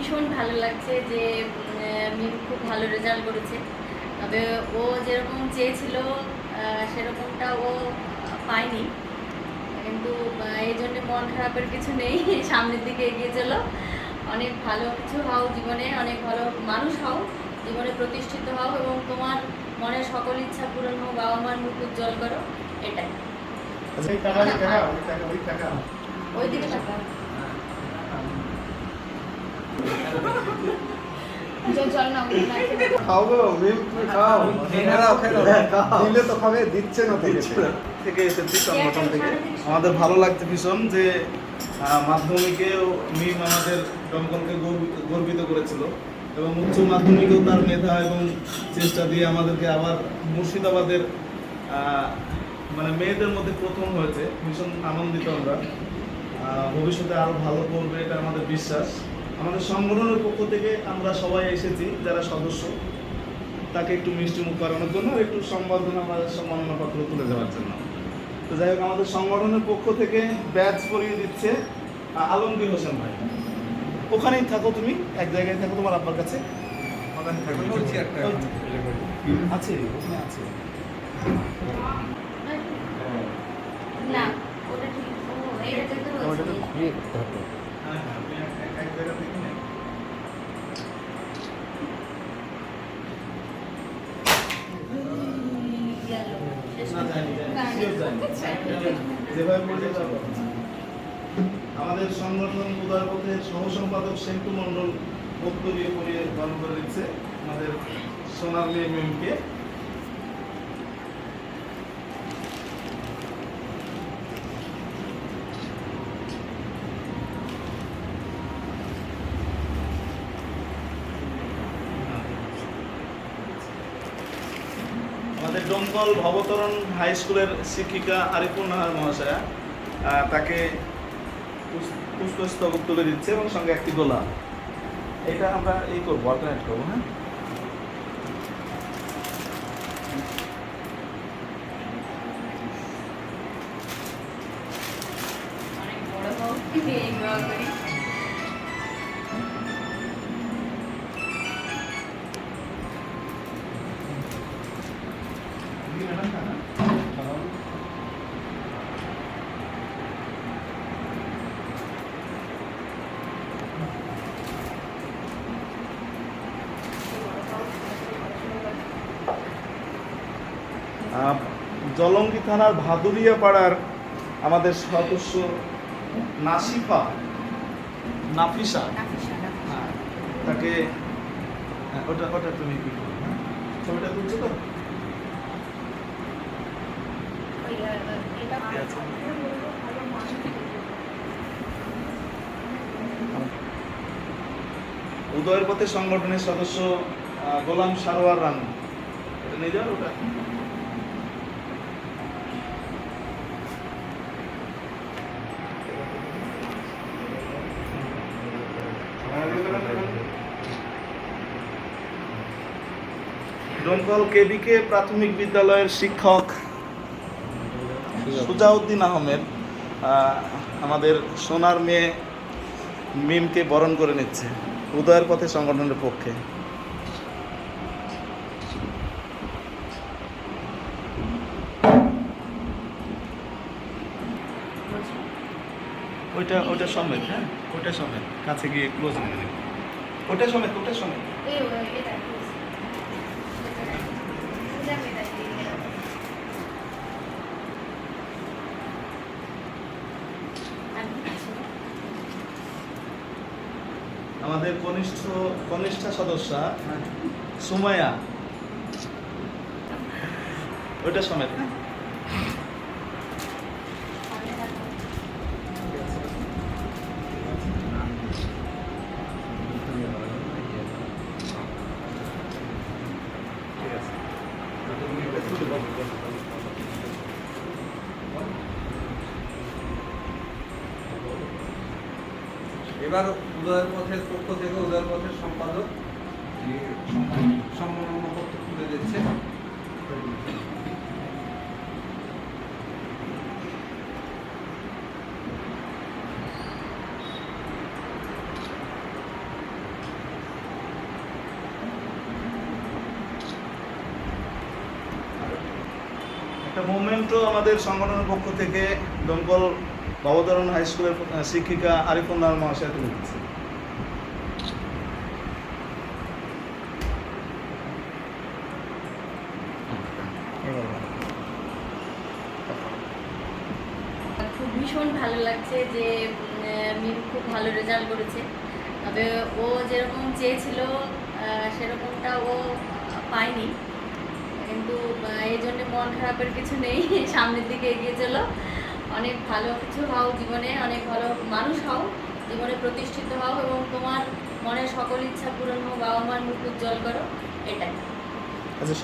ভীষণ ভালো লাগছে যে মিম খুব ভালো রেজাল্ট করেছে। তবে ও যেরকম চেয়েছিল সেরকমটা ও পায়নি, কিন্তু এই জন্যে মন খারাপের কিছু নেই। সামনের দিকে এগিয়ে চলো, অনেক ভালো কিছু হও জীবনে, অনেক ভালো মানুষ হও, জীবনে প্রতিষ্ঠিত হও এবং তোমার মনের সকল ইচ্ছা পূরণ হোক, বাবা মার মুখ উজ্জ্বল করো, এটাই। ওই দিকে টাকা খাও গো, মিম তুমি খাও। দিলে তো খাবে, দিচ্ছে না থেকে এসেছি সংগঠন থেকে। আমাদের ভালো লাগছে ভীষণ যে মাধ্যমিকেও মিম আমাদের দমকলকে গর্বিত করেছিল এবং উচ্চ মাধ্যমিকেও তার মেধা এবং চেষ্টা দিয়ে আমাদেরকে আবার মুর্শিদাবাদের মানে মেয়েদের মধ্যে প্রথম হয়েছে। ভীষণ আনন্দিত আমরা। ভবিষ্যতে আরো ভালো করবে এটা আমাদের বিশ্বাস। আমাদের সংগঠনের পক্ষ থেকে আমরা সবাই এসেছি যারা সদস্য, তাকে একটু মিষ্টি মুখ করানোর জন্য, একটু সম্বর্ধনা আমাদের সম্মাননাপত্র তুলে দেওয়ার জন্য। তো যাই হোক, আমাদের সংগঠনের পক্ষ থেকে ব্যাচ পরিয়ে দিচ্ছে আলমগীর হোসেন ভাই। ওখানেই থাকো তুমি, এক জায়গায় থাকো তোমার আব্বার কাছে। আছে ওখানে আছে। না, ওটা ঠিক। ও এইটা তো হচ্ছে। হ্যাঁ হ্যাঁ, আপনি এক জায়গা থেকে নেন। যেভাবে বলতে যাবো। আমাদের সংগঠন উদয়পথের সহ সম্পাদক সেন্টু মন্ডল বক্তব্য পড়িয়ে পালন করে দিচ্ছে আমাদের সোনার মেয়ে মিমকে। আমাদের দমকল ভবতরণ হাই স্কুলের শিক্ষিকা আরিফুল নাহার মহাশয়া তাকে পুষ্পস্তবক তুলে দিচ্ছে এবং সঙ্গে একটি গোলা। এটা আমরা এই করবো, অল্টারনেট করবো। হ্যাঁ, অনেক বড় হোক, এই দোয়া করি। জলঙ্গি থানার ভাদুরিয়া পাড়ার আমাদের সদস্য নাফিসা, হ্যাঁ, তাকে ওটা ওটা তুমি কি করবে? হ্যাঁ, ছবিটা তুলছো তো? উদয়ের পথে সংগঠনের সদস্য গোলাম সারোয়ার রানু, এটা নিয়ে যাও ওটা। দমকল কেবিকে প্রাথমিক বিদ্যালয়ের শিক্ষক সুজাউদ্দিন আহমেদ আমাদের সোনার মেয়ে মিমকে বরণ করে নিচ্ছে উদয়ের পথে সংগঠনের পক্ষে। ওইটা ওটা সমেত, হ্যাঁ ওটা সমেত, কাছে গিয়ে ক্লোজ করে দিন। ওটা সমেত, ওটা সমেত। আমাদের কনিষ্ঠ সদস্যা সুমাইয়া, ওইটা সমেত। হ্যাঁ, এবার উদয়ের পথের পক্ষ থেকে উদয়ের পথের সম্পাদক সম্মাননাপত্র তুলে দিচ্ছে। একটা মোমেন্টও আমাদের সংগঠনের পক্ষ থেকে দমকল বাবুধরণ হাই স্কুলের শিক্ষিকা আরিফুন নাহার মহাশয় তুলে দিচ্ছে। খুব ভীষণ ভালো লাগছে যে মিম খুব ভালো রেজাল্ট করেছে। তবে ও যেরকম চেয়েছিল সেরকমটা ও পায়নি, কিন্তু এই জন্য মন খারাপের কিছু নেই। সামনের দিকে এগিয়ে চলো, অনেক ভালো কিছু হও জীবনে, অনেক ভালো মানুষ হও, জীবনে প্রতিষ্ঠিত হও এবং তোমার মনের সকল ইচ্ছা পূরণ হোক, বাবা মার মুখ উজ্জ্বল করো, এটাই। আচ্ছা।